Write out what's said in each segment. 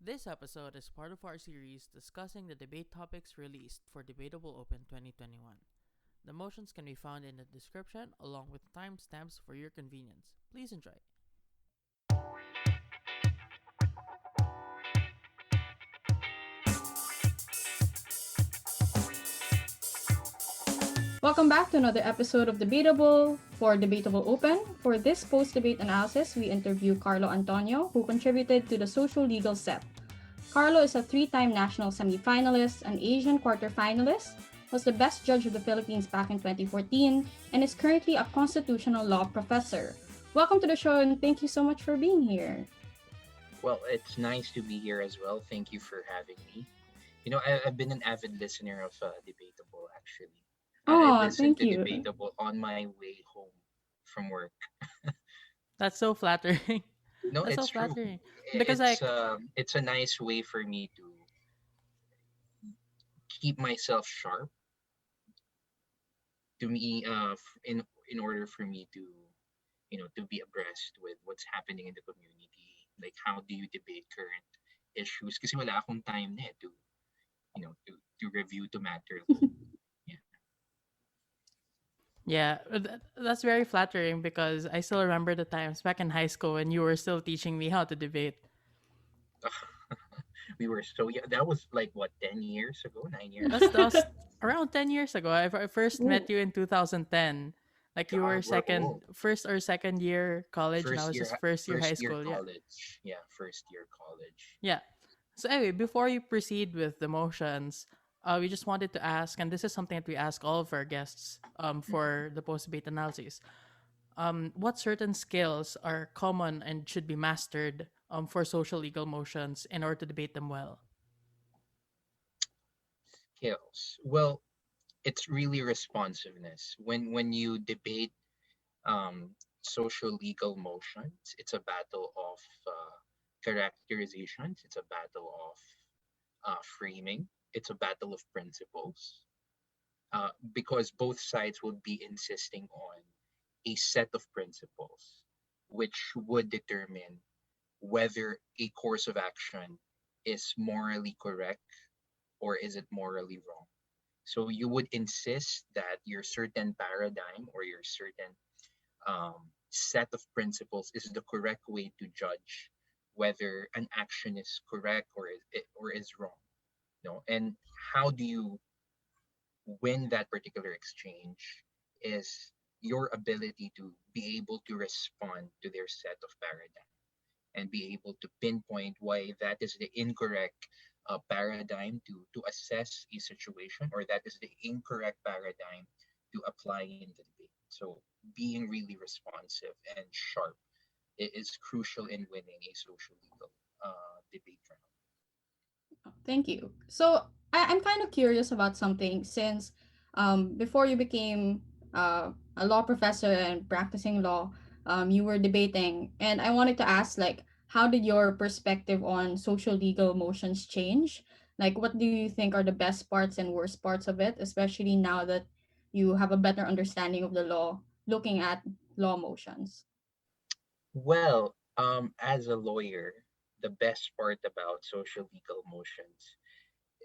This episode is part of our series discussing the debate topics released for Debatable Open 2021. The motions can be found in the description along with timestamps for your convenience. Please enjoy. Welcome back to another episode of Debatable for Debatable Open. For this post-debate analysis, we interview Karlo Antonio, who contributed to the Sociolegal set. Karlo is a three-time national semifinalist, an Asian quarterfinalist, was the best judge of the Philippines back in 2014, and is currently a constitutional law professor. Welcome to the show, and thank you so much for being here. Well, it's nice to be here as well. Thank you for having me. I've been an avid listener of Debatable, actually. I Oh, listened thank to you. Debatable on my way home from work. That's so flattering. No, That's so it's true. flattering. Because It's like uh, it's a nice way for me to keep myself sharp. To me, in order for me to to be abreast with what's happening in the community. Like, how do you debate current issues? Kasi wala akong time na to review to matter law. Yeah. yeah, that's very flattering because I still remember the times back in high school when you were still teaching me how to debate. We were so young. That was like what, 10 years ago, 9 years ago. That's around 10 years ago. I first met Ooh, you in 2010. Like you were God, we're old. first or second year college, and I First was year, just first year high first year school. Yeah. college. Yeah, first year college. Yeah. So anyway, before you proceed with the motions, we just wanted to ask, and this is something that we ask all of our guests Mhm. for the post-debate analysis. What certain skills are common and should be mastered for social legal motions in order to debate them well? Skills. Well, it's really responsiveness. When you debate social legal motions, it's a battle of characterizations. It's a battle of framing. It's a battle of principles. Because both sides will be insisting on a set of principles which would determine whether a course of action is morally correct or is it morally wrong. So you would insist that your certain paradigm or your certain set of principles is the correct way to judge whether an action is correct or is wrong. And how do you win that particular exchange is your ability to be able to respond to their set of paradigm and be able to pinpoint why that is the incorrect paradigm to assess a situation, or that is the incorrect paradigm to apply in the debate. So being really responsive and sharp is crucial in winning a social legal debate round. thank you. So I'm kind of curious about something since before you became a law professor and practicing law, you were debating, and I wanted to ask like, how did your perspective on social legal motions change? Like, what do you think are the best parts and worst parts of it, especially now that you have a better understanding of the law, looking at law motions? Well, as a lawyer, the best part about social legal motions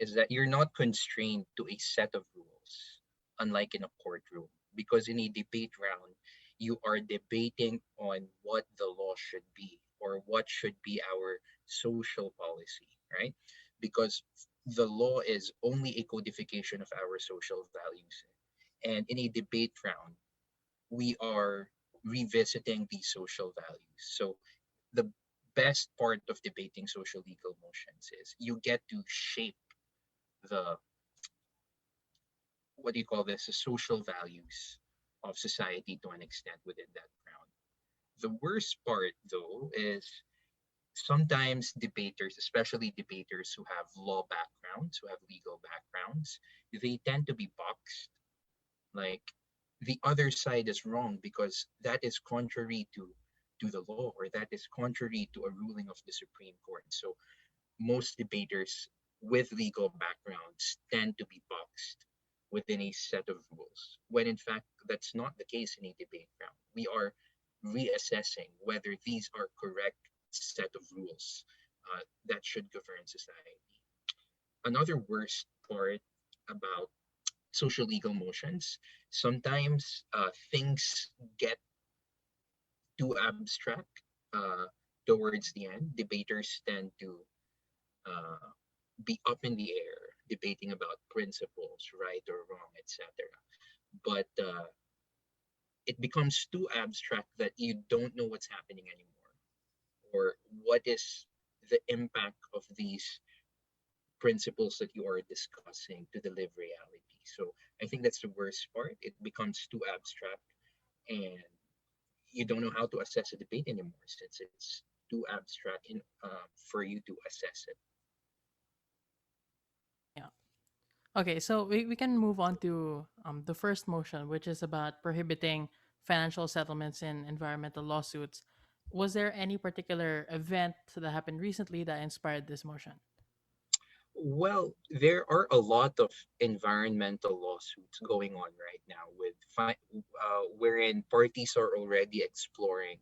is that you're not constrained to a set of rules, unlike in a courtroom. Because in a debate round, you are debating on what the law should be or what should be our social policy, right? Because the law is only a codification of our social values. And in a debate round, we are revisiting these social values. So the best part of debating social legal motions is you get to shape the, what do you call this, the social values of society to an extent within that ground. The worst part, though, is sometimes debaters, especially debaters who have law backgrounds, who have legal backgrounds, they tend to be boxed. Like, the other side is wrong because that is contrary to the law, or that is contrary to a ruling of the Supreme Court. So most debaters with legal backgrounds tend to be boxed within a set of rules, when in fact that's not the case in a debate round. We are reassessing whether these are correct set of rules that should govern society. Another worst part about social legal motions, sometimes things get too abstract uh, towards the end. Debaters tend to uh, be up in the air, debating about principles, right or wrong, etc. But it becomes too abstract that you don't know what's happening anymore, or what is the impact of these principles that you are discussing to the live reality. So I think that's the worst part. It becomes too abstract, and you don't know how to assess a debate anymore since it's too abstract for you to assess it. Yeah. Okay, so we can move on to the first motion, which is about prohibiting financial settlements in environmental lawsuits. Was there any particular event that happened recently that inspired this motion? Well, there are a lot of environmental lawsuits going on right now wherein parties are already exploring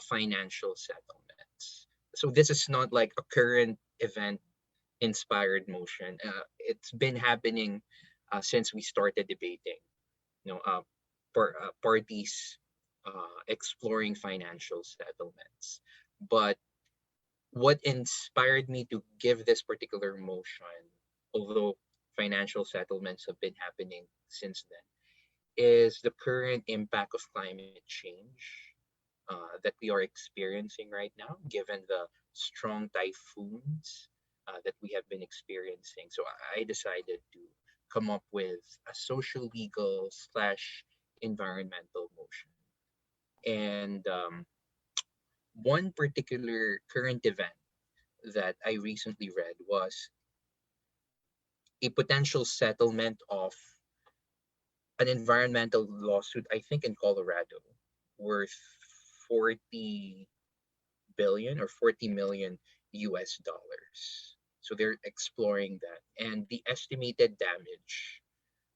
financial settlements. So this is not like a current event inspired motion. It's been happening since we started debating. You know, parties exploring financial settlements. But what inspired me to give this particular motion, although financial settlements have been happening since then, is the current impact of climate change that we are experiencing right now, given the strong typhoons that we have been experiencing. So I decided to come up with a social legal slash environmental motion. And one particular current event that I recently read was a potential settlement of an environmental lawsuit, I think in Colorado, worth 40 billion or 40 million US dollars. So they're exploring that. And the estimated damage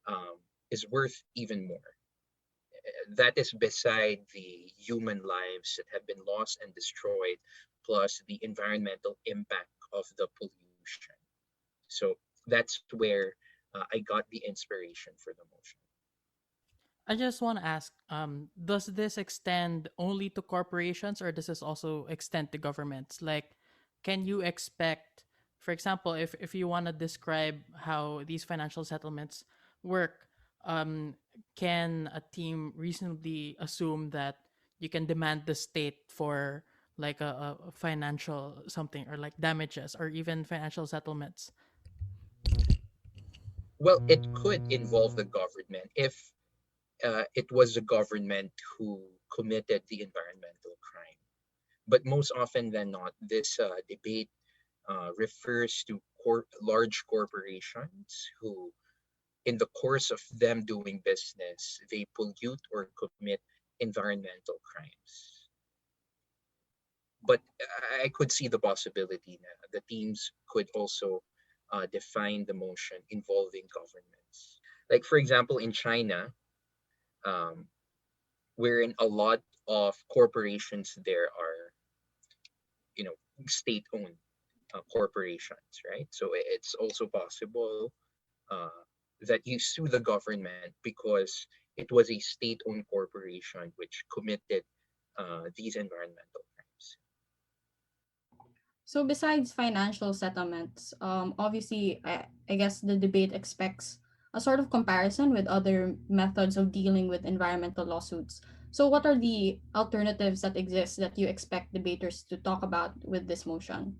um, is worth even more. That is beside the human lives that have been lost and destroyed, plus the environmental impact of the pollution. So that's where I got the inspiration for the motion. I just want to ask, does this extend only to corporations or does this also extend to governments? Like, can you expect, for example, if you want to describe how these financial settlements work, um, can a team reasonably assume that you can demand the state for like a financial something or like damages or even financial settlements? Well, it could involve the government if it was the government who committed the environmental crime. But most often than not, this debate refers to large corporations who, in the course of them doing business, they pollute or commit environmental crimes. But I could see the possibility that the teams could also define the motion involving governments. Like, for example, in China, um, wherein a lot of corporations there are, you know, state-owned corporations, right? So it's also possible uh, that you sue the government because it was a state-owned corporation which committed these environmental crimes. So besides financial settlements, obviously, I guess the debate expects a sort of comparison with other methods of dealing with environmental lawsuits. So what are the alternatives that exist that you expect debaters to talk about with this motion?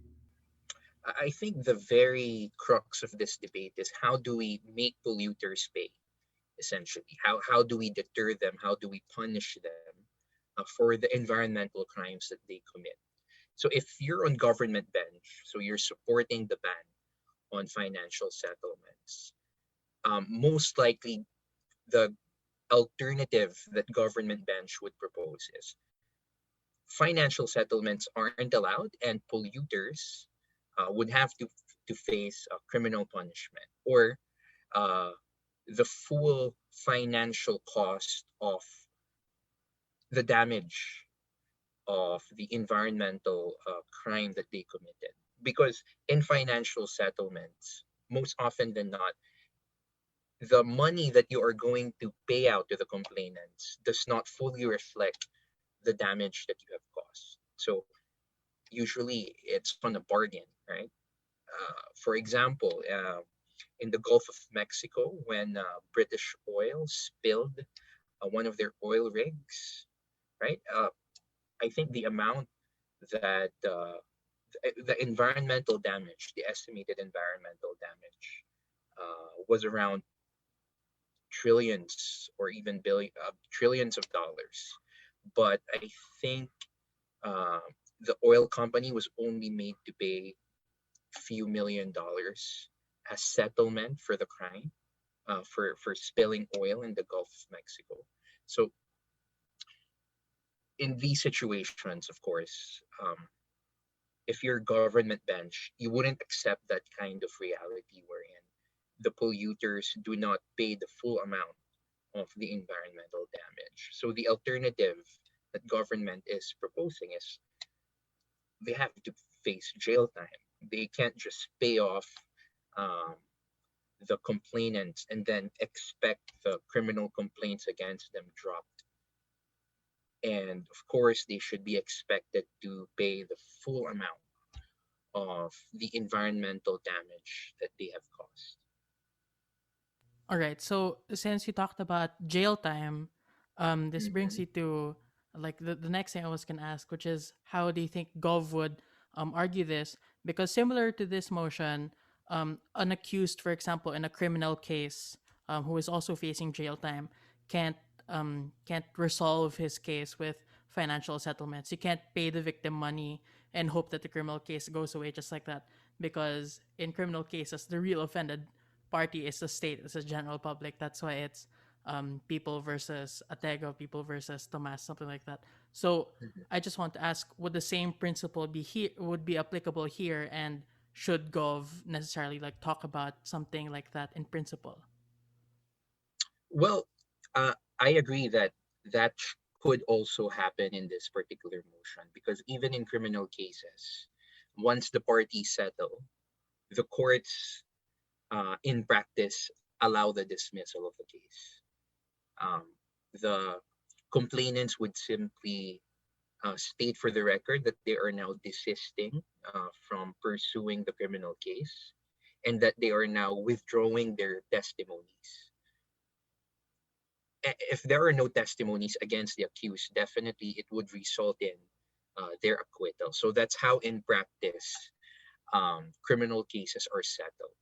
I think the very crux of this debate is how do we make polluters pay, essentially? How do we deter them? How do we punish them for the environmental crimes that they commit? So if you're on government bench, so you're supporting the ban on financial settlements, most likely the alternative that government bench would propose is financial settlements aren't allowed and polluters would have to face criminal punishment or uh, the full financial cost of the damage of the environmental crime that they committed. because in financial settlements, most often than not, the money that you are going to pay out to the complainants does not fully reflect the damage that you have caused. So usually it's on a bargain, right? For example, in the Gulf of Mexico, when British oil spilled one of their oil rigs, right? I think the amount that the environmental damage, the estimated environmental damage, was around trillions or even trillions of dollars. But I think uh, the oil company was only made to pay few $1 million as settlement for the crime, for spilling oil in the Gulf of Mexico. So in these situations, of course, if you're government bench, you wouldn't accept that kind of reality wherein the polluters do not pay the full amount of the environmental damage. So the alternative that government is proposing is they have to face jail time. They can't just pay off um, the complainants and then expect the criminal complaints against them dropped. And of course, they should be expected to pay the full amount of the environmental damage that they have caused. All right. So since you talked about jail time, this brings Mm-hmm. you to like the next thing I was gonna ask, which is how do you think Gov would argue this? Because similar to this motion, an accused, for example, in a criminal case, who is also facing jail time, can't can't resolve his case with financial settlements. You can't pay the victim money and hope that the criminal case goes away just like that. Because in criminal cases, the real offended party is the state, it's the general public. That's why it's people versus Atego, people versus Tomas, something like that. So Mm-hmm. I just want to ask: would the same principle be here? Would be applicable here, and should Gov necessarily like talk about something like that in principle? Well, I agree that that could also happen in this particular motion because even in criminal cases, once the parties settle, the courts, in practice, allow the dismissal of the case. Um, the complainants would simply state for the record that they are now desisting from pursuing the criminal case and that they are now withdrawing their testimonies. If there are no testimonies against the accused, definitely it would result in their acquittal. So that's how, in practice, criminal cases are settled.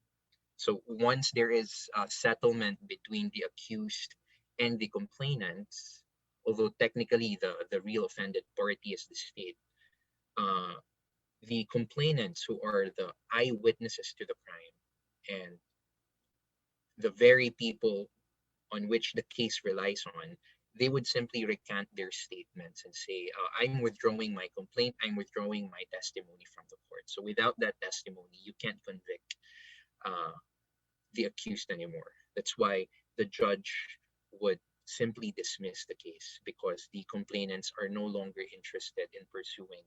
So once there is a settlement between the accused and the complainants, although technically the real offended party is the state, uh, the complainants who are the eyewitnesses to the crime and the very people on which the case relies on, they would simply recant their statements and say, I'm withdrawing my complaint, I'm withdrawing my testimony from the court. So without that testimony, you can't convict uh, the accused anymore. That's why the judge would simply dismiss the case because the complainants are no longer interested in pursuing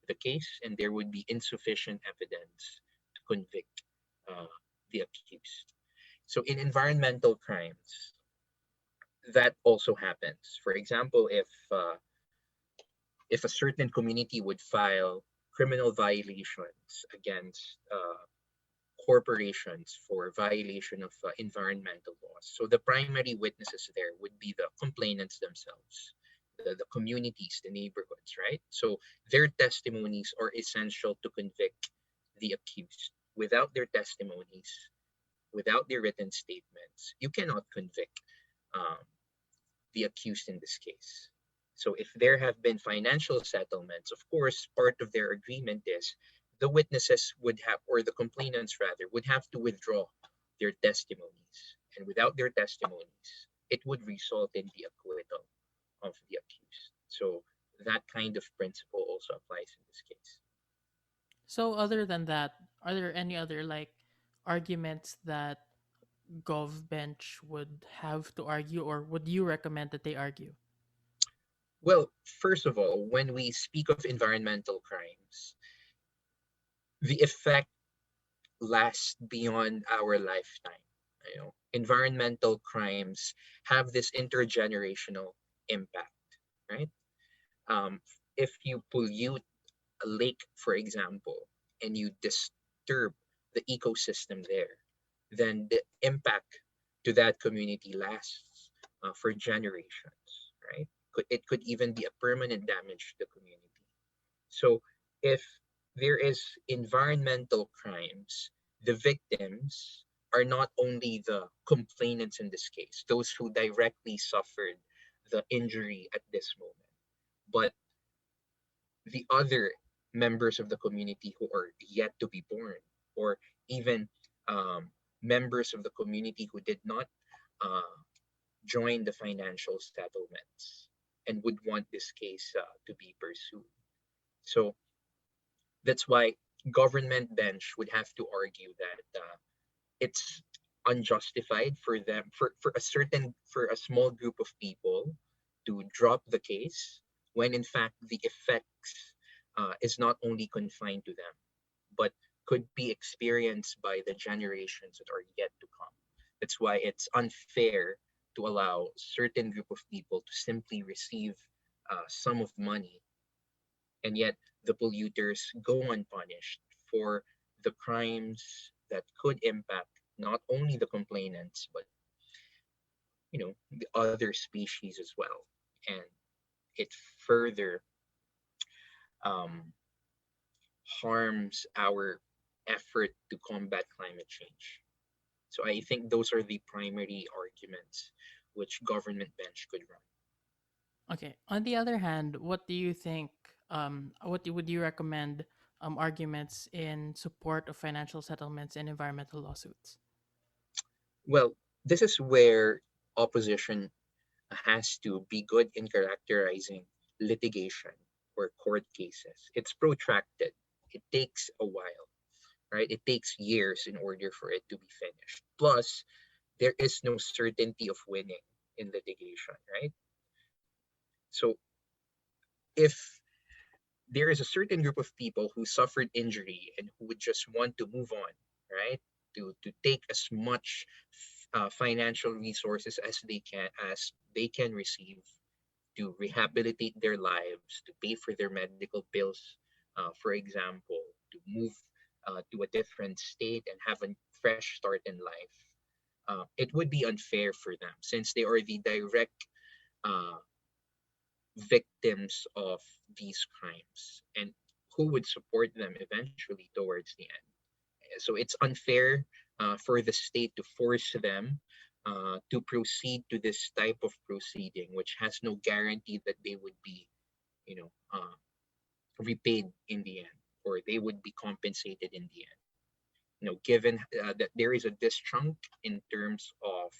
the case and there would be insufficient evidence to convict uh, the accused. So in environmental crimes, that also happens. For example, if a certain community would file criminal violations against corporations for violation of environmental laws. So the primary witnesses there would be the complainants themselves, the communities, the neighborhoods, right? So their testimonies are essential to convict the accused. Without their testimonies, without their written statements, you cannot convict um, the accused in this case. So if there have been financial settlements, of course, part of their agreement is the witnesses would have, or the complainants rather, would have to withdraw their testimonies. And without their testimonies, it would result in the acquittal of the accused. So that kind of principle also applies in this case. So other than that, are there any other like arguments that Gov bench would have to argue, or would you recommend that they argue? Well, first of all, when we speak of environmental crimes, the effect lasts beyond our lifetime. Environmental crimes have this intergenerational impact, right? If you pollute a lake, for example, and you disturb the ecosystem there, then the impact to that community lasts for generations, right? It could even be a permanent damage to the community. So if there is environmental crimes, the victims are not only the complainants in this case, those who directly suffered the injury at this moment, but the other members of the community who are yet to be born, or even members of the community who did not uh, join the financial settlements and would want this case to be pursued. So that's why government bench would have to argue that it's unjustified for them for a small group of people to drop the case when in fact the effects is not only confined to them but could be experienced by the generations that are yet to come. That's why it's unfair to allow certain group of people to simply receive some of money, and yet the polluters go unpunished for the crimes that could impact not only the complainants but the other species as well, and it further um, harms our effort to combat climate change. So I think those are the primary arguments which government bench could run. Okay. On the other hand, what do you think? Would you recommend arguments in support of financial settlements and environmental lawsuits? Well, this is where opposition has to be good in characterizing litigation or court cases. It's protracted. It takes a while, right? It takes years in order for it to be finished. Plus, there is no certainty of winning in litigation, right? So if there is a certain group of people who suffered injury and who would just want to move on, right? To take as much financial resources as they can receive to rehabilitate their lives, to pay for their medical bills, for example, to move to a different state and have a fresh start in life. It would be unfair for them since they are the direct uh, victims of these crimes and who would support them eventually towards the end. So it's unfair for the state to force them to proceed to this type of proceeding, which has no guarantee that they would be, you know, repaid in the end, or they would be compensated in the end. Given that there is a dischunk in terms of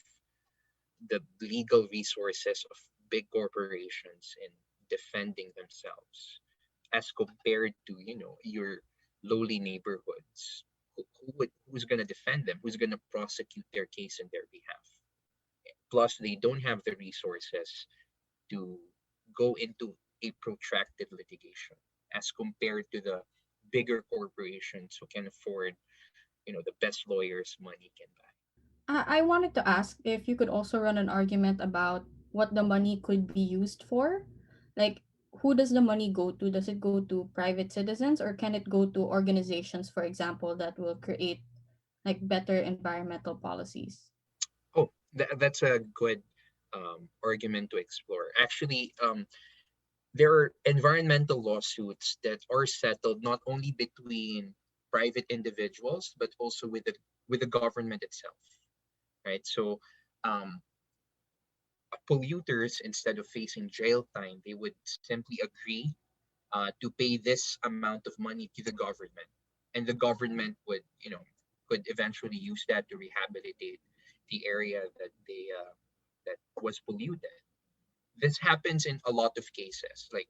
the legal resources of big corporations in defending themselves as compared to your lowly neighborhoods. Who's going to defend them, who's going to prosecute their case in their behalf? Plus they don't have the resources to go into a protracted litigation as compared to the bigger corporations who can afford the best lawyers money can buy. I wanted to ask if you could also run an argument about what the money could be used for. Like, who does the money go to? Does it go to private citizens or can it go to organizations, for example, that will create like better environmental policies? Oh, that's a good argument to explore. Actually, there are environmental lawsuits that are settled not only between private individuals but also with the government itself, right? So, um, polluters, instead of facing jail time, they would simply agree to pay this amount of money to the government, and the government could eventually use that to rehabilitate the area that was polluted. This happens in a lot of cases. Like,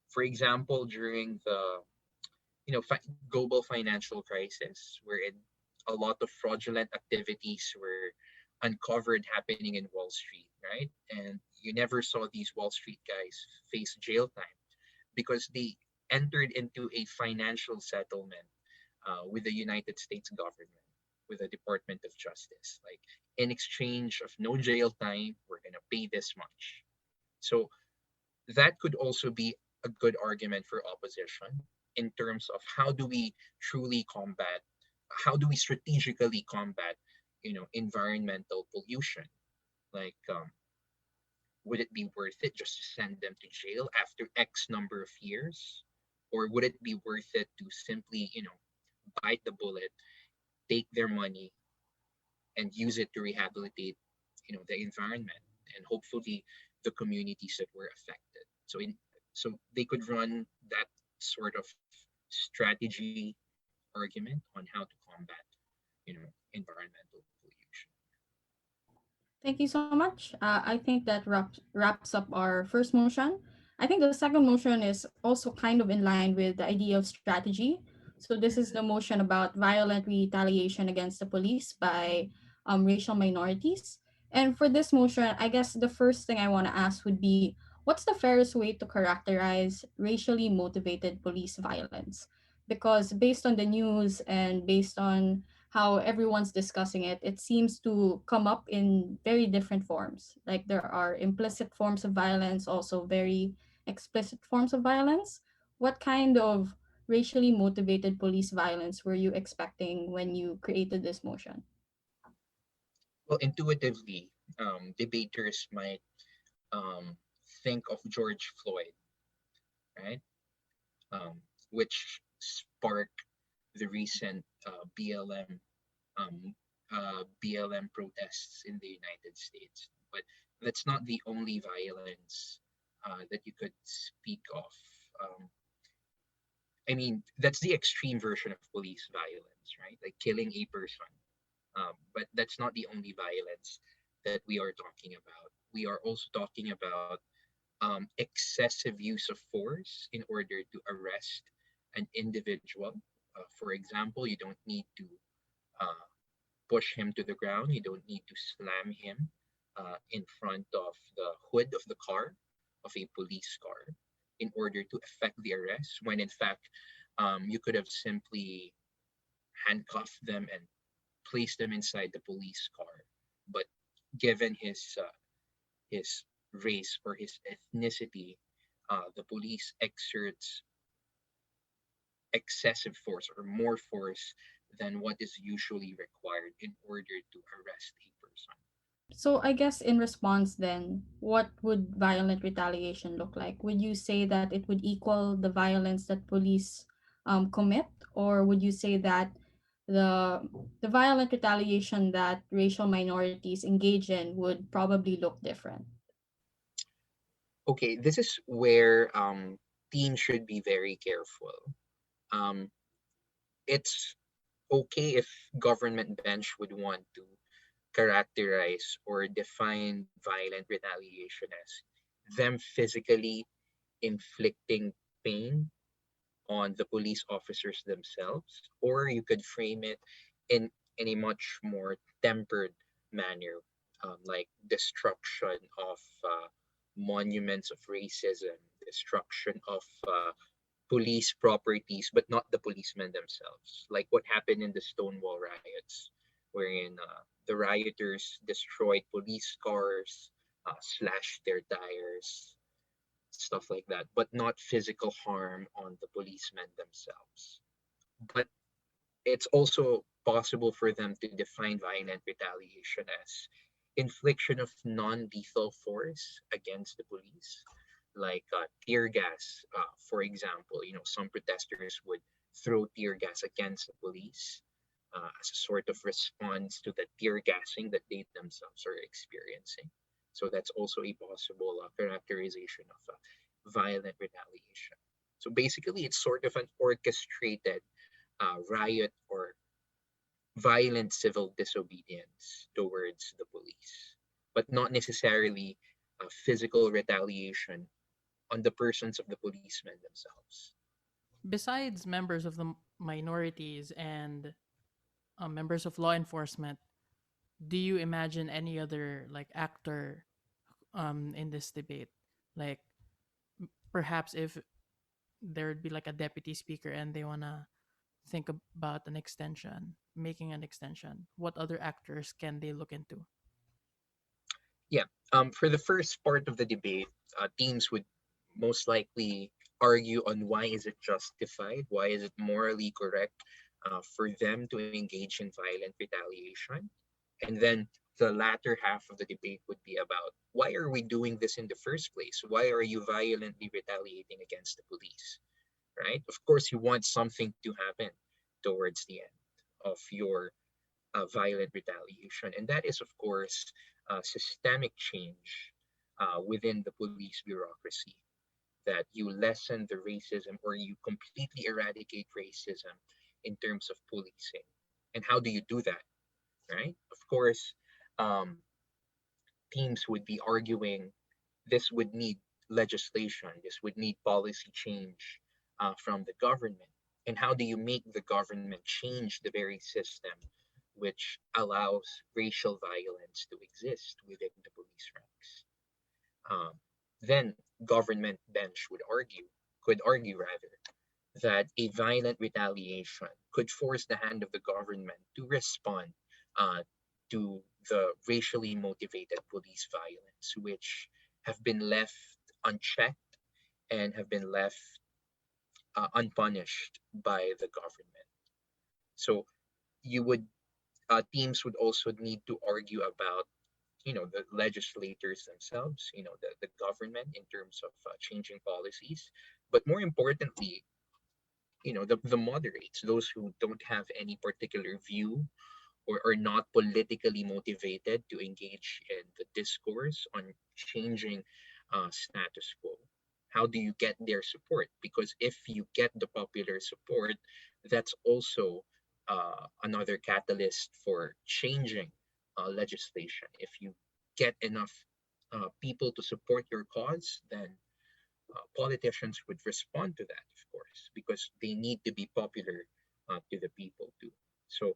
for example, during the global financial crisis, wherein a lot of fraudulent activities were uncovered happening in Wall Street, right? And you never saw these Wall Street guys face jail time because they entered into a financial settlement with the United States government, with the Department of Justice. Like, in exchange of no jail time, we're gonna pay this much. So that could also be a good argument for opposition in terms of how do we truly combat, how do we strategically combat, environmental pollution. Like, would it be worth it just to send them to jail after X number of years? Or would it be worth it to simply, bite the bullet, take their money, and use it to rehabilitate, the environment and hopefully the communities that were affected. So they could run that sort of strategy argument on how to combat, environmental pollution. Thank you so much. I think that wraps up our first motion. I think the second motion is also kind of in line with the idea of strategy. So this is the motion about violent retaliation against the police by racial minorities. And for this motion, I guess the first thing I want to ask would be, what's the fairest way to characterize racially motivated police violence? Because based on the news and based on how everyone's discussing it, it seems to come up in very different forms. Like there are implicit forms of violence, also very explicit forms of violence. What kind of racially motivated police violence were you expecting when you created this motion? Well, intuitively, debaters might um, think of George Floyd, right? Which sparked the recent BLM protests in the United States. But that's not the only violence that you could speak of. Um, I mean, that's the extreme version of police violence, right? Like killing a person. But that's not the only violence that we are talking about. We are also talking about excessive use of force in order to arrest an individual. For example, you don't need to uh, push him to the ground. You don't need to slam him in front of the hood of the car, of a police car, in order to effect the arrest, when in fact, you could have simply handcuffed them and placed them inside the police car. But given his race or his ethnicity, the police exerts excessive force or more force than what is usually required in order to arrest a person. So I guess in response then, what would violent retaliation look like? Would you say that it would equal the violence that police commit, or would you say that the the violent retaliation that racial minorities engage in would probably look different? Okay, this is where teams should be very careful. Um, it's okay if government bench would want to characterize or define violent retaliation as them physically inflicting pain on the police officers themselves, or you could frame it in a much more tempered manner, like destruction of monuments of racism, destruction of police properties, but not the policemen themselves. Like what happened in the Stonewall riots, wherein the rioters destroyed police cars, slashed their tires, stuff like that, but not physical harm on the policemen themselves. But it's also possible for them to define violent retaliation as infliction of non-lethal force against the police, like tear gas, for example. Some protesters would throw tear gas against the police as a sort of response to the tear gassing that they themselves are experiencing. So that's also a possible characterization of violent retaliation. So basically, it's sort of an orchestrated riot or violent civil disobedience towards the police, but not necessarily physical retaliation on the persons of the policemen themselves. Besides members of the minorities and members of law enforcement, do you imagine any other like actor in this debate? Like perhaps if there would be like a deputy speaker and they wanna think about an extension, making an extension? What other actors can they look into? Yeah. For the first part of the debate, teams would most likely argue on why is it justified, why is it morally correct for them to engage in violent retaliation, and then the latter half of the debate would be about why are we doing this in the first place? Why are you violently retaliating against the police? Right? Of course, you want something to happen towards the end of your violent retaliation. And that is, of course, systemic change within the police bureaucracy, that you lessen the racism or you completely eradicate racism in terms of policing. And how do you do that? Right? Of course, um, teams would be arguing this would need legislation, this would need policy change from the government. And how do you make the government change the very system which allows racial violence to exist within the police ranks? Then government bench could argue rather, that a violent retaliation could force the hand of the government to respond uh, to the racially motivated police violence, which have been left unchecked and have been left unpunished by the government. So you would teams would also need to argue about the legislators themselves, the government in terms of changing policies, but more importantly, the moderates, those who don't have any particular view or are not politically motivated to engage in the discourse on changing status quo. How do you get their support? Because if you get the popular support, that's also another catalyst for changing legislation. If you get enough people to support your cause, then politicians would respond to that, of course, because they need to be popular to the people too. So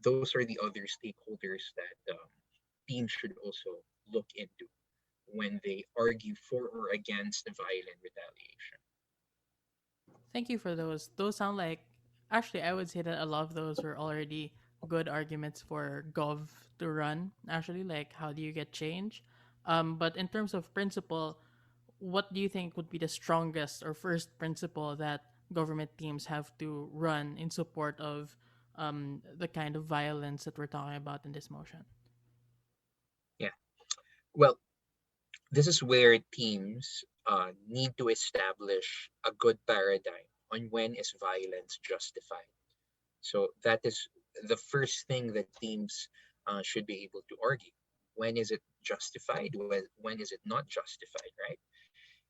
those are the other stakeholders that teams should also look into when they argue for or against violent retaliation. Thank you for those. Those sound like, actually, I would say that a lot of those were already good arguments for Gov to run. Actually, like how do you get change? But in terms of principle, what do you think would be the strongest or first principle that government teams have to run in support of the kind of violence that we're talking about in this motion? Yeah. Well, this is where teams need to establish a good paradigm on when is violence justified. So that is the first thing that teams should be able to argue. When is it justified? When is it not justified, right?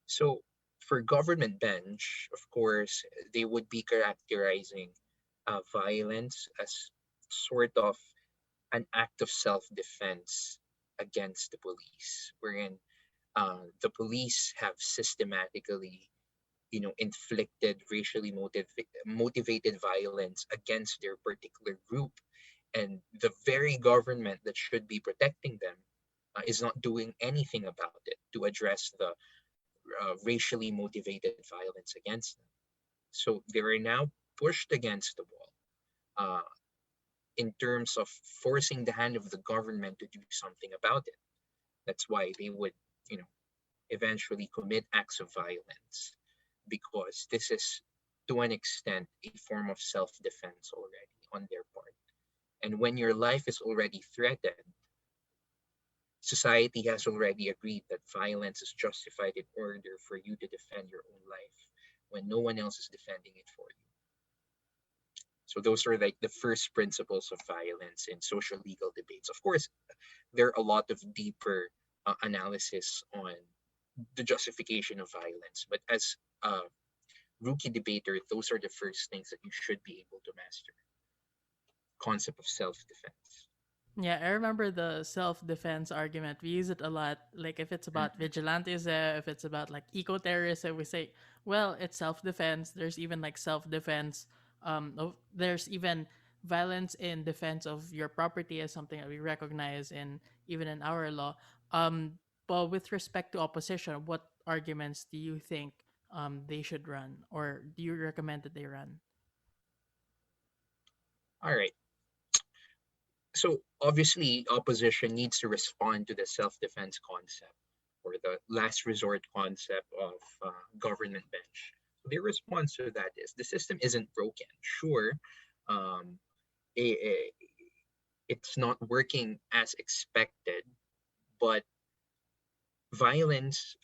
So for government bench, of course, they would be characterizing violence as sort of an act of self-defense against the police, wherein the police have systematically, inflicted racially motivated violence against their particular group, and the very government that should be protecting them is not doing anything about it to address the racially motivated violence against them. So they are now pushed against the wall in terms of forcing the hand of the government to do something about it. That's why they would, you know, eventually commit acts of violence, because this is to an extent a form of self-defense already on their part. And when your life is already threatened, society has already agreed that violence is justified in order for you to defend your own life when no one else is defending it for you. So those are like the first principles of violence in social legal debates. Of course, there are a lot of deeper analysis on the justification of violence, but as a rookie debater, those are the first things that you should be able to master. Concept of self-defense. Yeah, I remember the self defense argument. We use it a lot. Like if it's about Mm-hmm. vigilantism, if it's about like eco terrorism, we say, well, it's self defense. There's even like self defense. There's even violence in defense of your property as something that we recognize in even in our law. But with respect to opposition, what arguments do you think they should run, or do you recommend that they run? All right. So obviously, opposition needs to respond to the self-defense concept or the last resort concept of government bench. Their response to that is the system isn't broken. Sure, um, it's not working as expected, but violence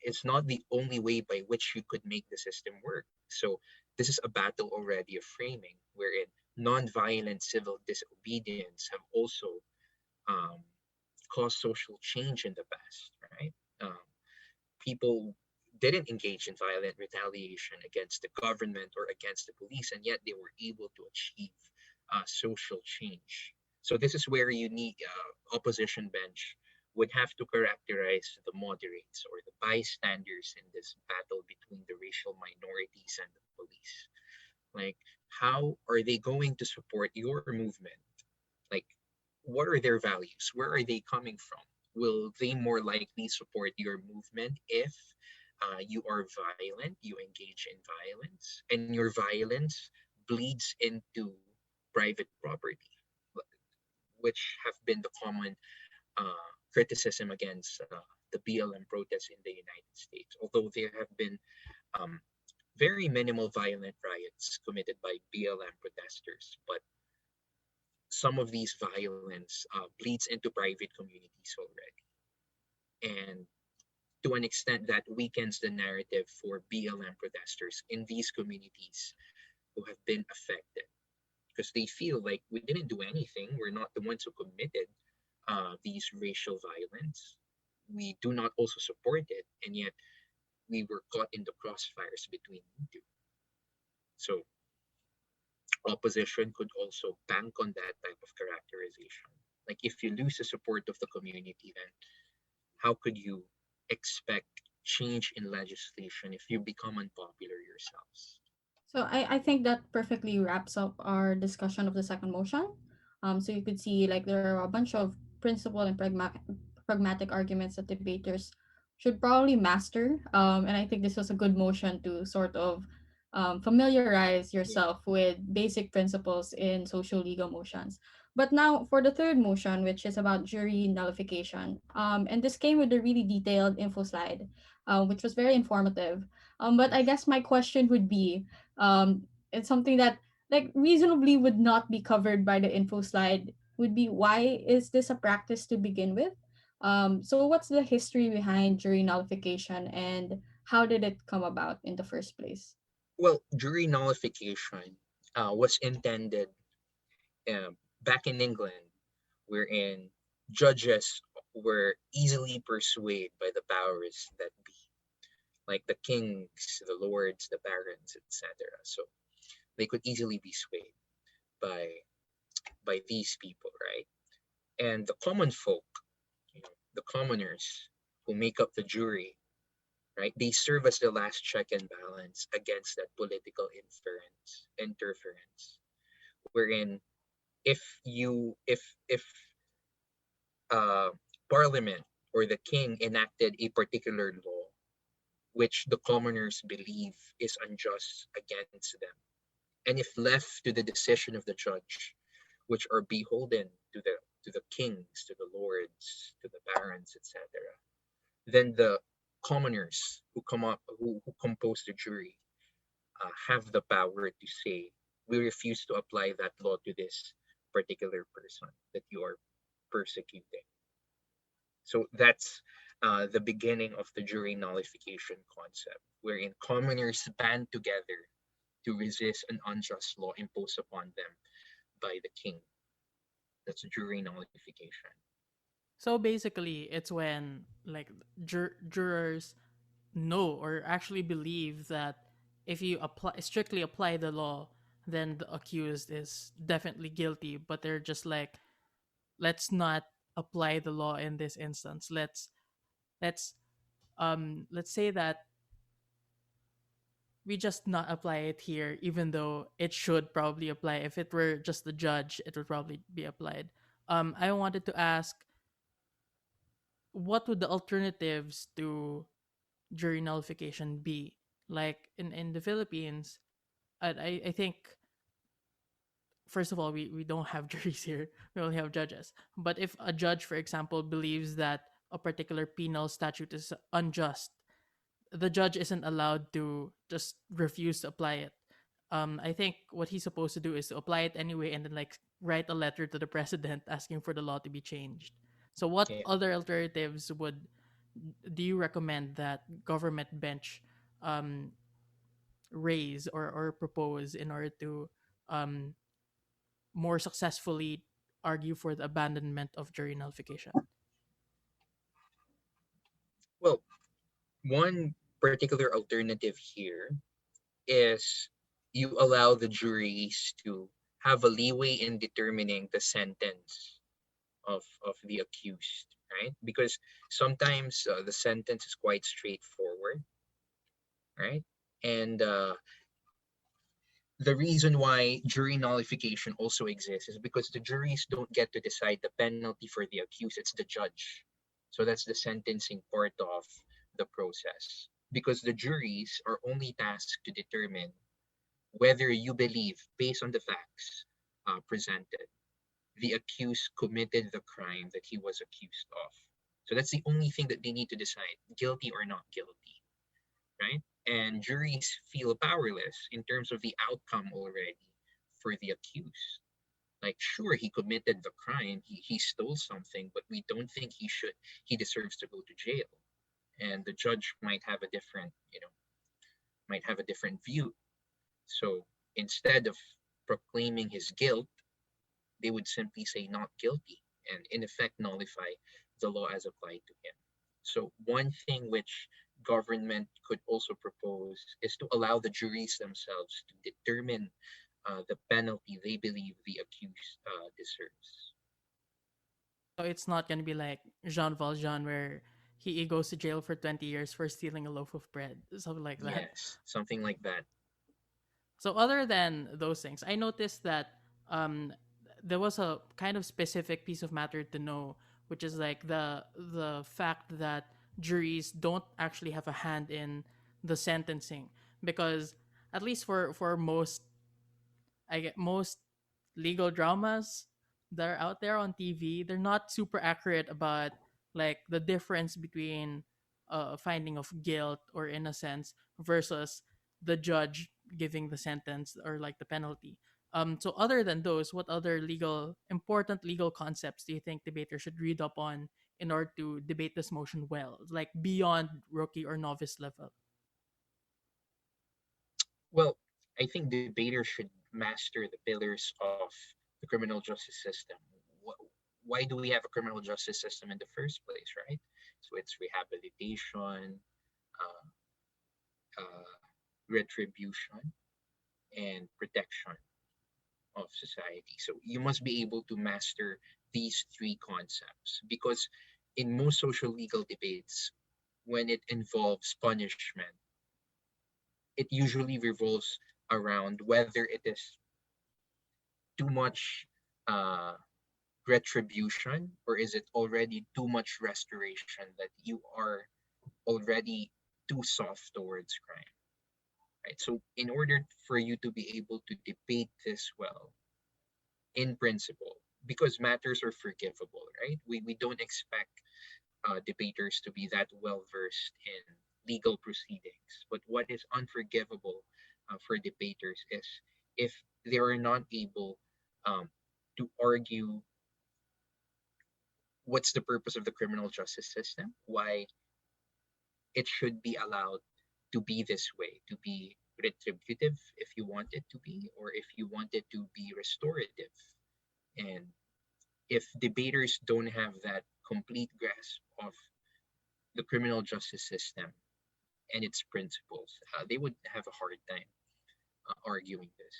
is not the only way by which you could make the system work. So this is a battle already of framing, wherein non-violent civil disobedience have also um, caused social change in the past, right? Um, People didn't engage in violent retaliation against the government or against the police, and yet they were able to achieve social change. So this is where you need opposition bench would have to characterize the moderates or the bystanders in this battle between the racial minorities and the police. Like, how are they going to support your movement? Like, what are their values? Where are they coming from? Will they more likely support your movement if you are violent, you engage in violence, and your violence bleeds into private property, which have been the common criticism against the BLM protests in the United States. Although there have been um, very minimal violent riots committed by BLM protesters, but some of these violence bleeds into private communities already. And to an extent, that weakens the narrative for BLM protesters in these communities who have been affected because they feel like we didn't do anything. We're not the ones who committed these racial violence. We do not also support it, and yet we were caught in the crossfires between the two. So opposition could also bank on that type of characterization. Like if you lose the support of the community, then how could you expect change in legislation if you become unpopular yourselves? So I think that perfectly wraps up our discussion of the second motion. So you could see like there are a bunch of principle and pragmatic arguments that debaters should probably master. And I think this was a good motion to sort of familiarize yourself with basic principles in social legal motions. But now for the third motion, which is about jury nullification, and this came with a really detailed info slide, which was very informative. But I guess my question would be, it's something that like reasonably would not be covered by the info slide, would be why is this a practice to begin with? So what's the history behind jury nullification and how did it come about in the first place? Well, jury nullification was intended back in England, wherein judges were easily persuaded by the powers that be, like the kings, the lords, the barons, etc. So they could easily be swayed by these people, right? And the common folk, the commoners who make up the jury, right? They serve as the last check and balance against that political interference, wherein if uh, Parliament or the king enacted a particular law which the commoners believe is unjust against them, and if left to the decision of the judge, which are beholden to the kings, to the lords, to the barons, etc., then the commoners who compose the jury have the power to say we refuse to apply that law to this particular person that you are persecuting. So that's the beginning of the jury nullification concept, wherein commoners band together to resist an unjust law imposed upon them by the king. That's jury nullification. So basically, it's when like jurors know or actually believe that if you strictly apply the law, then the accused is definitely guilty. But they're just like, let's not apply the law in this instance. Let's let's say that we just not apply it here, even though it should probably apply. If it were just the judge, it would probably be applied. I wanted to ask, what would the alternatives to jury nullification be? Like in the Philippines, I think first of all, we don't have juries here. We only have judges. But if a judge, for example, believes that a particular penal statute is unjust, the judge isn't allowed to just refuse to apply it. I think what he's supposed to do is to apply it anyway and then like write a letter to the president asking for the law to be changed. So what Yeah. other alternatives would do you recommend that government bench um, raise or propose in order to um, more successfully argue for the abandonment of jury nullification? Well, one particular alternative here is you allow the juries to have a leeway in determining the sentence of the accused, right? Because sometimes the sentence is quite straightforward, right? And the reason why jury nullification also exists is because the juries don't get to decide the penalty for the accused, it's the judge. So that's the sentencing part of the process. Because the juries are only tasked to determine whether you believe, based on the facts presented, the accused committed the crime that he was accused of. So that's the only thing that they need to decide, guilty or not guilty, right? And juries feel powerless in terms of the outcome already for the accused. Like, sure, he committed the crime, he stole something, but we don't think he deserves to go to jail. And the judge might have a different, might have a different view. So instead of proclaiming his guilt, they would simply say not guilty and in effect nullify the law as applied to him. So one thing which government could also propose is to allow the juries themselves to determine the penalty they believe the accused deserves. So it's not gonna be like Jean Valjean where he goes to jail for 20 years for stealing a loaf of bread, something like that. Yes, something like that. So other than those things, I noticed that um, there was a kind of specific piece of matter to know, which is like the fact that juries don't actually have a hand in the sentencing, because at least for most, I get most legal dramas that are out there on TV, they're not super accurate about like the difference between a finding of guilt or innocence versus the judge giving the sentence or like the penalty. So other than those, what other important legal concepts do you think debaters should read up on in order to debate this motion well, like beyond rookie or novice level? Well, I think debaters should master the pillars of the criminal justice system. Why do we have a criminal justice system in the first place, right? So it's rehabilitation, uh, retribution, and protection of society. So you must be able to master these three concepts because in most social legal debates, when it involves punishment, it usually revolves around whether it is too much uh, retribution or is it already too much restoration that you are already too soft towards crime, right? So in order for you to be able to debate this well, in principle, because matters are forgivable, right? We don't expect debaters to be that well versed in legal proceedings. But what is unforgivable for debaters is if they are not able um, to argue what's the purpose of the criminal justice system, why it should be allowed to be this way, to be retributive if you want it to be, or if you want it to be restorative. And if debaters don't have that complete grasp of the criminal justice system and its principles, they would have a hard time arguing this.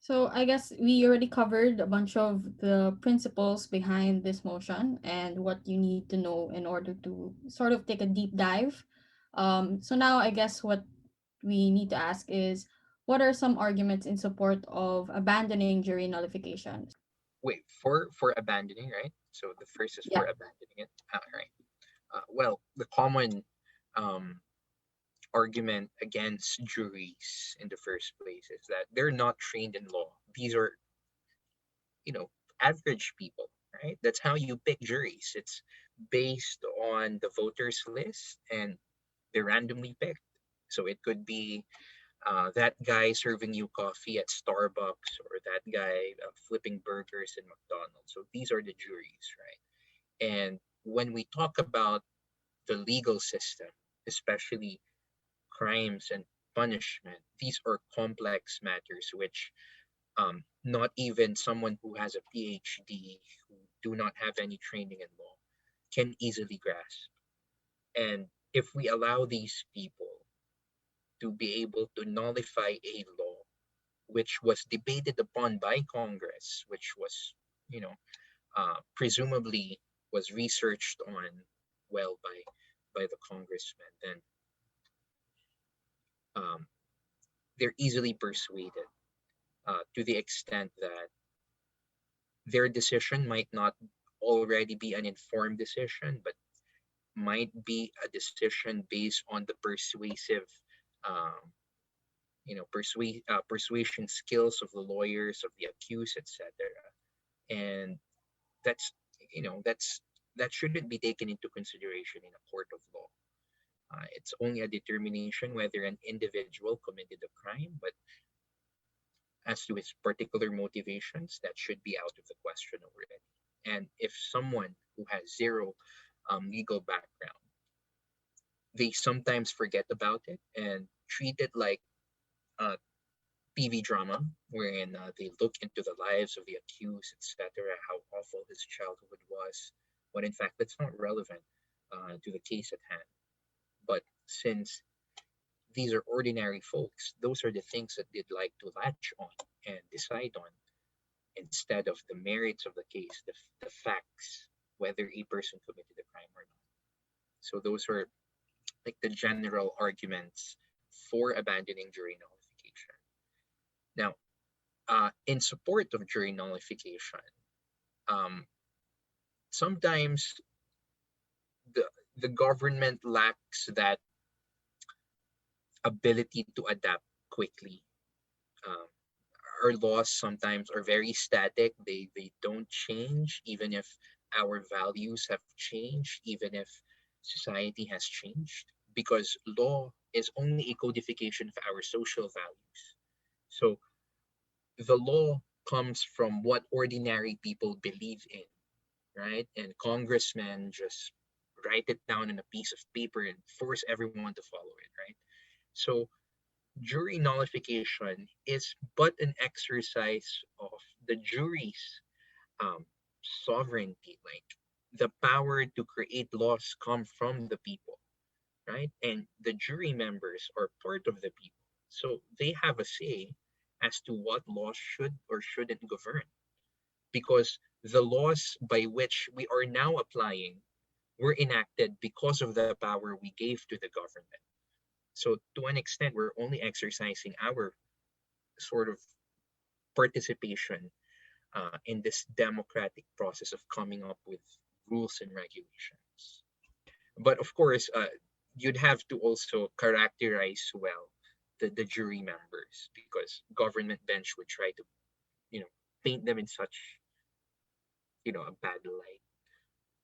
So I guess we already covered a bunch of the principles behind this motion and what you need to know in order to sort of take a deep dive. So now I guess what we need to ask is, what are some arguments in support of abandoning jury nullification? Wait, for abandoning, right? So the first is Yeah. for abandoning it. Right. Well, the common um, argument against juries in the first place is that they're not trained in law. These are you know, average people, right? That's how you pick juries. It's based on the voters list, and they're randomly picked. So it could be that guy serving you coffee at Starbucks, or that guy flipping burgers in McDonald's. So these are the juries, right? And when we talk about the legal system, especially crimes and punishment, these are complex matters which not even someone who has a PhD, who do not have any training in law, can easily grasp. And if we allow these people to be able to nullify a law which was debated upon by Congress, which was, you know, presumably was researched on well by the congressman, then um, they're easily persuaded to the extent that their decision might not already be an informed decision, but might be a decision based on the persuasive, um, persuasion skills of the lawyers, of the accused, etc. And that's, that shouldn't be taken into consideration in a court of law. It's only a determination whether an individual committed a crime, but as to his particular motivations, that should be out of the question already. And if someone who has zero legal background, they sometimes forget about it and treat it like a TV drama wherein they look into the lives of the accused, etc., how awful his childhood was, when in fact that's not relevant to the case at hand. But since these are ordinary folks, those are the things that they'd like to latch on and decide on instead of the merits of the case, the facts, whether a person committed a crime or not. So those are like the general arguments for abandoning jury nullification. Now, in support of jury nullification, um, sometimes the the government lacks that ability to adapt quickly. Um, our laws sometimes are very static. They don't change, even if our values have changed, even if society has changed, because law is only a codification of our social values. So the law comes from what ordinary people believe in, right? And congressmen just write it down on a piece of paper and force everyone to follow it, right? So jury nullification is but an exercise of the jury's um, sovereignty. Like, the power to create laws come from the people, right? And the jury members are part of the people. So they have a say as to what laws should or shouldn't govern, because the laws by which we are now applying were enacted because of the power we gave to the government. So to an extent, we're only exercising our sort of participation in this democratic process of coming up with rules and regulations. But of course, you'd have to also characterize well the jury members, because government bench would try to, you know, paint them in such, a bad light.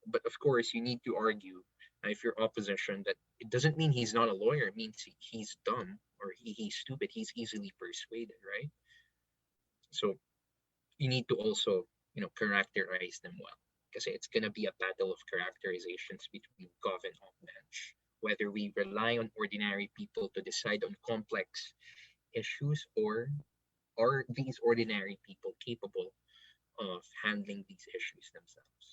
But of course, you need to argue, if you're opposition, that it doesn't mean he's not a lawyer. It means he's dumb, or he's stupid. He's easily persuaded, right? So you need to also, characterize them well, because it's going to be a battle of characterizations between gov and op bench, whether we rely on ordinary people to decide on complex issues, or are these ordinary people capable of handling these issues themselves.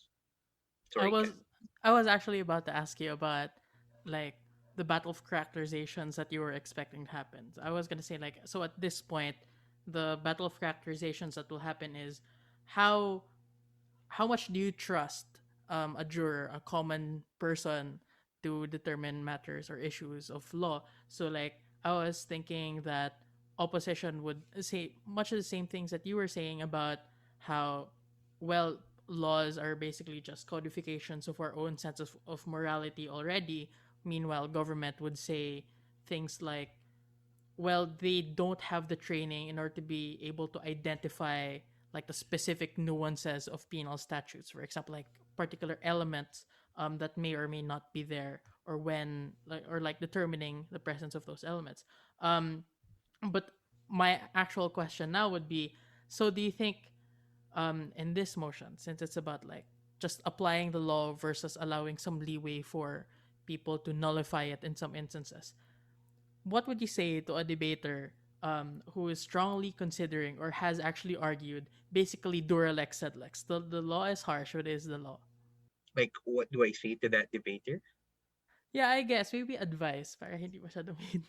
I Sorry, was Ken. I was actually about to ask you about like the battle of characterizations that you were expecting to happen. I was gonna say, like, so at this point, the battle of characterizations that will happen is how how much do you trust a juror, a common person, to determine matters or issues of law? So, like, I was thinking that opposition would say much of the same things that you were saying about how, well, laws are basically just codifications of our own sense of morality already. Meanwhile, government would say things like, well, they don't have the training in order to be able to identify like the specific nuances of penal statutes, for example, like particular elements that may or may not be there, or when, like, or like determining the presence of those elements. Um, but my actual question now would be, so do you think in this motion, since it's about like just applying the law versus allowing some leeway for people to nullify it in some instances, what would you say to a debater who is strongly considering or has actually argued basically dura lex sed lex? The law is harsh, what is the law? Like, what do I say to that debater? Yeah, I guess maybe advice para hindi masyado main.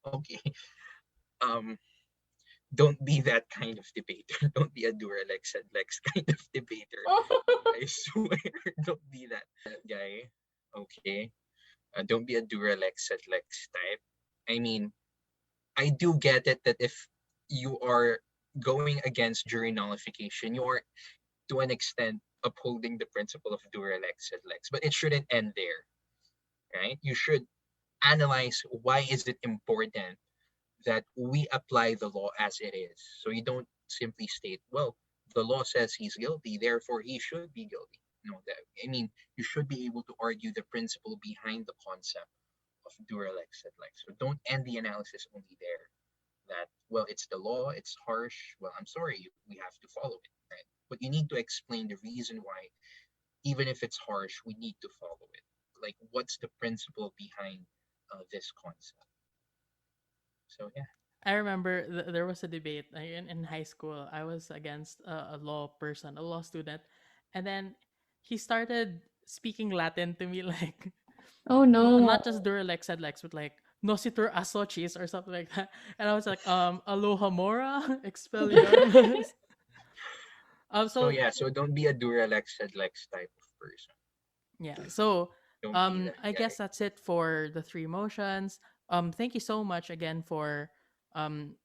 Okay. Um, don't be that kind of debater. Don't be a Duralex and Lex kind of debater. I swear, don't be that guy. Okay. Don't be a Duralex and Lex type. I mean, I do get it that if you are going against jury nullification, you are to an extent upholding the principle of Duralex and Lex, but it shouldn't end there, right? You should analyze why is it important that we apply the law as it is. So you don't simply state, well, the law says he's guilty, therefore he should be guilty. No, that I mean, you should be able to argue the principle behind the concept of dura lex et lex. So don't end the analysis only there. That, well, it's the law, it's harsh. Well, I'm sorry, we have to follow it, right? But you need to explain the reason why, even if it's harsh, we need to follow it. Like, what's the principle behind this concept? So yeah. I remember there was a debate in high school. I was against a law person, a law student, and then he started speaking Latin to me like Oh no. not just Duralex said Lex, but like Nocitur Asochis or something like that. And I was like, Aloha Mora, Expelliarmus. So So yeah, so don't be a Duralex Sedlex type of person. yeah, so Don't be that I guy. guess that's it for the three motions. Thank you so much again for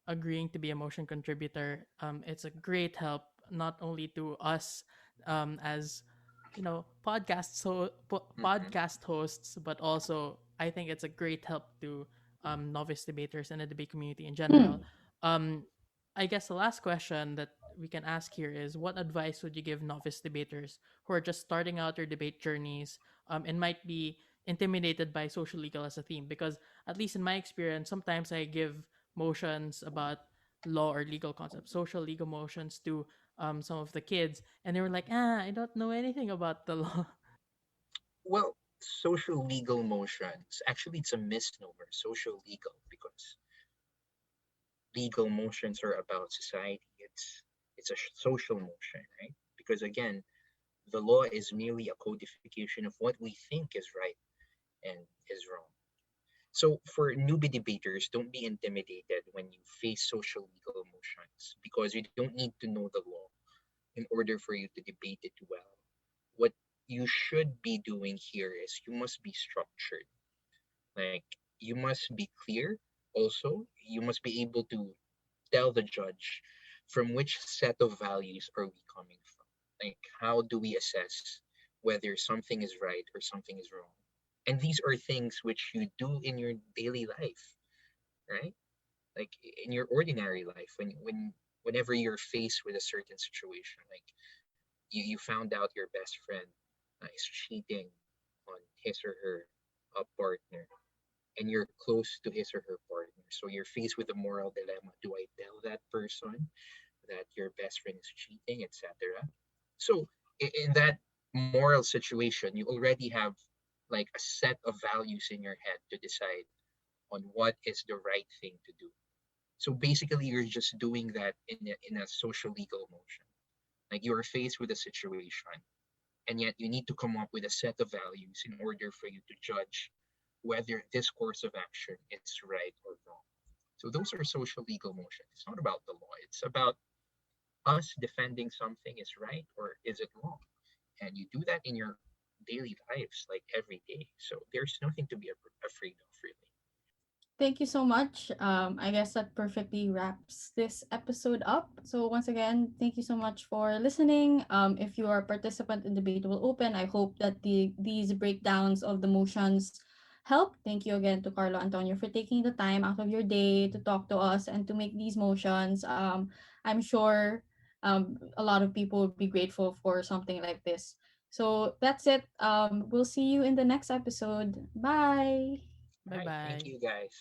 agreeing to be a motion contributor. It's a great help not only to us as Mm-hmm. podcast hosts, but also I think it's a great help to novice debaters and the debate community in general. Hmm. Um, I guess the last question that we can ask here is, what advice would you give novice debaters who are just starting out their debate journeys and might be intimidated by social legal as a theme? Because at least in my experience, sometimes I give motions about law or legal concepts, social legal motions to some of the kids, and they were like, I don't know anything about the law. Well, social legal motions. Actually, it's a misnomer, social legal, because legal motions are about society. It's a social motion, right? Because again, the law is merely a codification of what we think is right and is wrong. So for newbie debaters, don't be intimidated when you face social legal motions because you don't need to know the law in order for you to debate it well. What you should be doing here is you must be structured. Like, you must be clear. Also, you must be able to tell the judge from which set of values are we coming from. Like, how do we assess whether something is right or something is wrong? And these are things which you do in your daily life, right? Like in your ordinary life, whenever you're faced with a certain situation, like you found out your best friend is cheating on his or her partner, and you're close to his or her partner, so you're faced with a moral dilemma. Do I tell that person that your best friend is cheating, etc.? So in that moral situation, you already have like a set of values in your head to decide on what is the right thing to do. So basically, you're just doing that in a social legal motion. Like, you are faced with a situation, and yet you need to come up with a set of values in order for you to judge whether this course of action is right or wrong. So those are social legal motions. It's not about the law. It's about us defending something is right or is it wrong. And you do that in your daily lives, like every day. So there's nothing to be afraid of, really. Thank you so much. I guess that perfectly wraps this episode up. So once again, thank you so much for listening. If you are a participant in Debatable Open, I hope that these breakdowns of the motions help. Thank you again to Carlo Antonio for taking the time out of your day to talk to us and to make these motions. I'm sure. a lot of people would be grateful for something like this. So that's it. We'll see you in the next episode. Bye. Bye All right. Thank bye. you, guys.